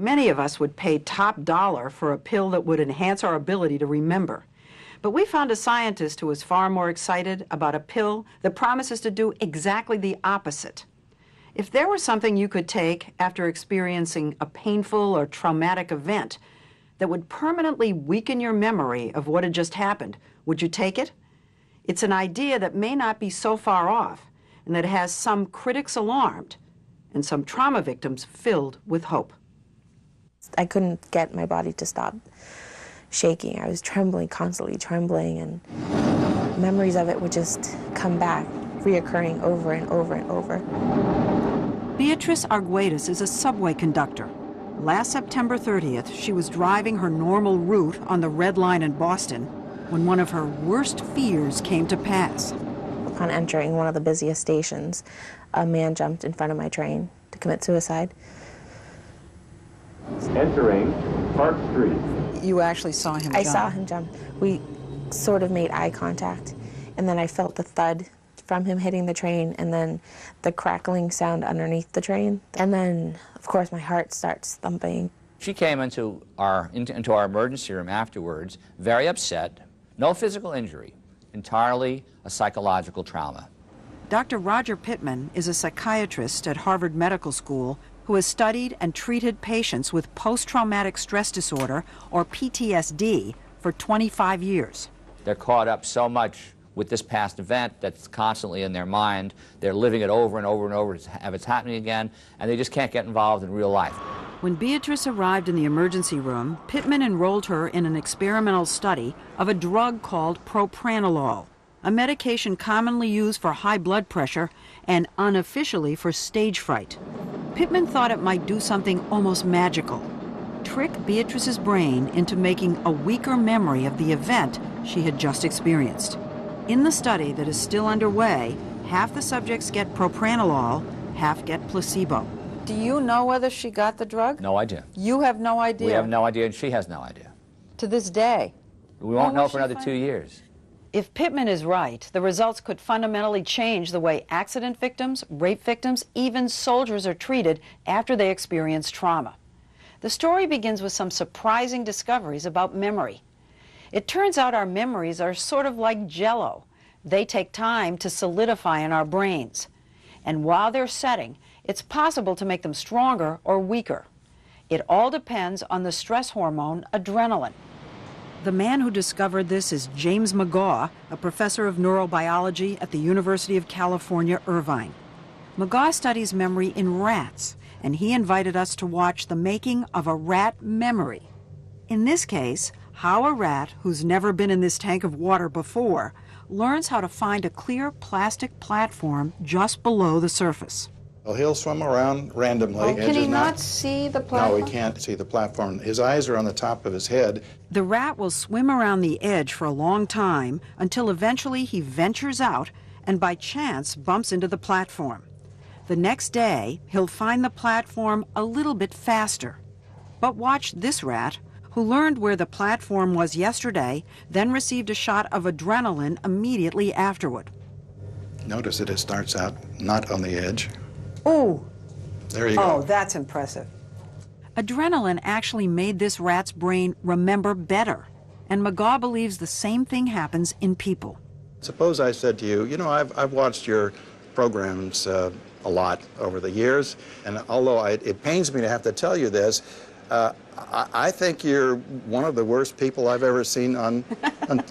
Many of us would pay top dollar for a pill that would enhance our ability to remember. But we found a scientist who was far more excited about a pill that promises to do exactly the opposite. If there was something you could take after experiencing a painful or traumatic event that would permanently weaken your memory of what had just happened, would you take it? It's an idea that may not be so far off, and that has some critics alarmed and some trauma victims filled with hope. I couldn't get my body to stop shaking. I was trembling, constantly trembling, and memories of it would just come back, reoccurring over and over and over. Beatrice Arguedas is a subway conductor. Last September 30th, she was driving her normal route on the Red Line in Boston when one of her worst fears came to pass. Upon entering one of the busiest stations, a man jumped in front of my train to commit suicide. Entering Park Street. You actually saw him jump? I saw him jump. We sort of made eye contact, and then I felt the thud from him hitting the train, and then the crackling sound underneath the train. And then, of course, my heart starts thumping. She came into our emergency room afterwards, very upset, no physical injury, entirely a psychological trauma. Dr. Roger Pittman is a psychiatrist at Harvard Medical School who has studied and treated patients with post-traumatic stress disorder, or PTSD, for 25 years. They're caught up so much with this past event that's constantly in their mind. They're living it over and over and over to have it happening again, and they just can't get involved in real life. When Beatrice arrived in the emergency room, Pittman enrolled her in an experimental study of a drug called propranolol, a medication commonly used for high blood pressure and unofficially for stage fright. Pittman thought it might do something almost magical, trick Beatrice's brain into making a weaker memory of the event she had just experienced. In the study that is still underway, half the subjects get propranolol, half get placebo. Do you know whether she got the drug? No idea. You have no idea? We have no idea, and she has no idea. To this day? We won't know for another 2 years. If Pittman is right, the results could fundamentally change the way accident victims, rape victims, even soldiers are treated after they experience trauma. The story begins with some surprising discoveries about memory. It turns out our memories are sort of like Jell-O. They take time to solidify in our brains. And while they're setting, it's possible to make them stronger or weaker. It all depends on the stress hormone adrenaline. The man who discovered this is James McGaugh, a professor of neurobiology at the University of California, Irvine. McGaugh studies memory in rats, and he invited us to watch the making of a rat memory. In this case, how a rat who's never been in this tank of water before learns how to find a clear plastic platform just below the surface. Well, he'll swim around randomly. Oh, can he not see the platform? No, he can't see the platform. His eyes are on the top of his head. The rat will swim around the edge for a long time until eventually he ventures out and by chance bumps into the platform. The next day, he'll find the platform a little bit faster. But watch this rat, who learned where the platform was yesterday, then received a shot of adrenaline immediately afterward. Notice that it starts out not on the edge. Ooh. There you go. Oh, that's impressive. Adrenaline actually made this rat's brain remember better, and McGaugh believes the same thing happens in people. Suppose I said to you, you know, I've watched your programs a lot over the years, and although it pains me to have to tell you this, I think you're one of the worst people I've ever seen on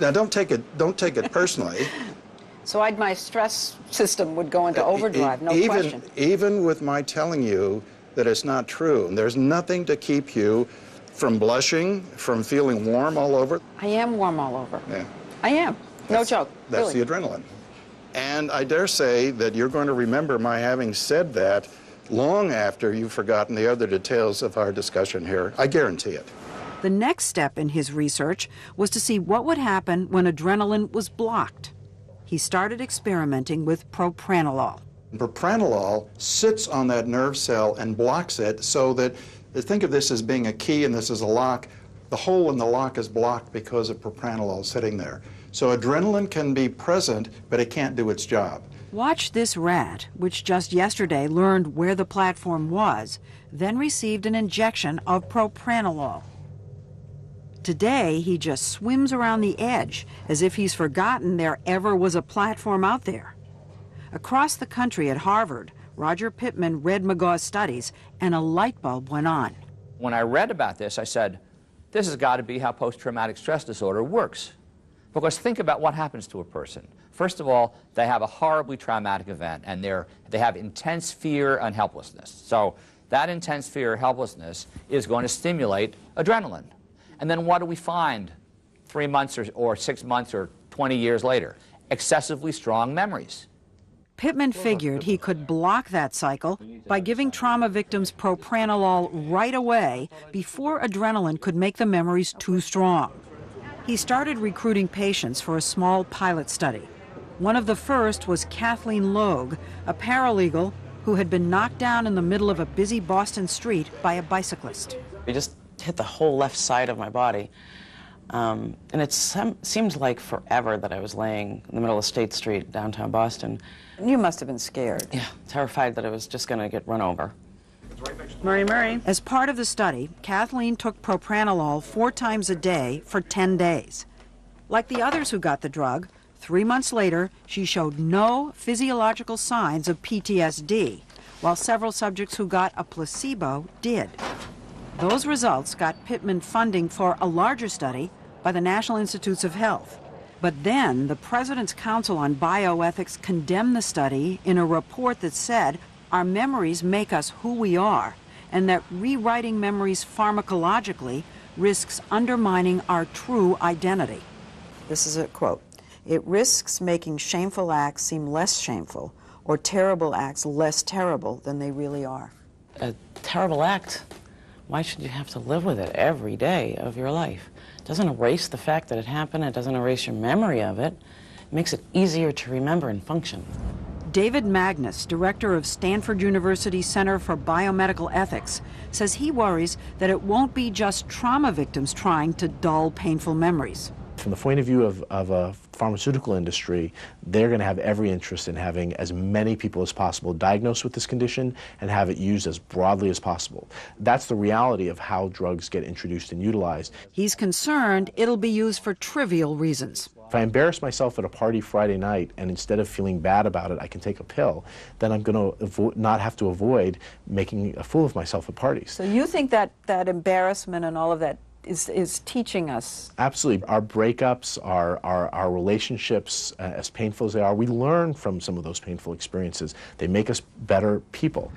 now don't take it personally. So my stress system would go into overdrive, no question. Even with my telling you that it's not true, there's nothing to keep you from blushing, from feeling warm all over. I am warm all over. Yeah. I am. No joke. That's really. the adrenaline. And I dare say that you're going to remember my having said that long after you've forgotten the other details of our discussion here. I guarantee it. The next step in his research was to see what would happen when adrenaline was blocked. He started experimenting with propranolol. Propranolol sits on that nerve cell and blocks it so that, think of this as being a key and this is a lock. The hole in the lock is blocked because of propranolol sitting there. So adrenaline can be present, but it can't do its job. Watch this rat, which just yesterday learned where the platform was, then received an injection of propranolol. Today, he just swims around the edge as if he's forgotten there ever was a platform out there. Across the country at Harvard, Roger Pittman read McGaw's studies, and a light bulb went on. When I read about this, I said, this has got to be how post-traumatic stress disorder works. Because think about what happens to a person. First of all, they have a horribly traumatic event, and they have intense fear and helplessness. So that intense fear or helplessness is going to stimulate adrenaline. And then what do we find 3 months or 6 months or 20 years later? Excessively strong memories. Pittman figured he could block that cycle by giving trauma victims propranolol right away before adrenaline could make the memories too strong. He started recruiting patients for a small pilot study. One of the first was Kathleen Logue, a paralegal who had been knocked down in the middle of a busy Boston street by a bicyclist. He just hit the whole left side of my body. And it seemed like forever that I was laying in the middle of State Street, downtown Boston. You must have been scared. Yeah, terrified that I was just going to get run over. Murray. As part of the study, Kathleen took propranolol 4 times a day for 10 days. Like the others who got the drug, 3 months later, she showed no physiological signs of PTSD, while several subjects who got a placebo did. Those results got Pittman funding for a larger study by the National Institutes of Health. But then the President's Council on Bioethics condemned the study in a report that said our memories make us who we are, and that rewriting memories pharmacologically risks undermining our true identity. This is a quote. It risks making shameful acts seem less shameful, or terrible acts less terrible than they really are. A terrible act? Why should you have to live with it every day of your life? It doesn't erase the fact that it happened. It doesn't erase your memory of it. It makes it easier to remember and function. David Magnus, director of Stanford University Center for Biomedical Ethics, says he worries that it won't be just trauma victims trying to dull painful memories. From the point of view of a pharmaceutical industry, they're going to have every interest in having as many people as possible diagnosed with this condition and have it used as broadly as possible. That's the reality of how drugs get introduced and utilized. He's concerned it'll be used for trivial reasons. If I embarrass myself at a party Friday night and instead of feeling bad about it, I can take a pill, then I'm going to not have to avoid making a fool of myself at parties. So you think that embarrassment and all of that is teaching us? Absolutely. Our breakups, our relationships, as painful as they are, we learn from some of those painful experiences. They make us better people.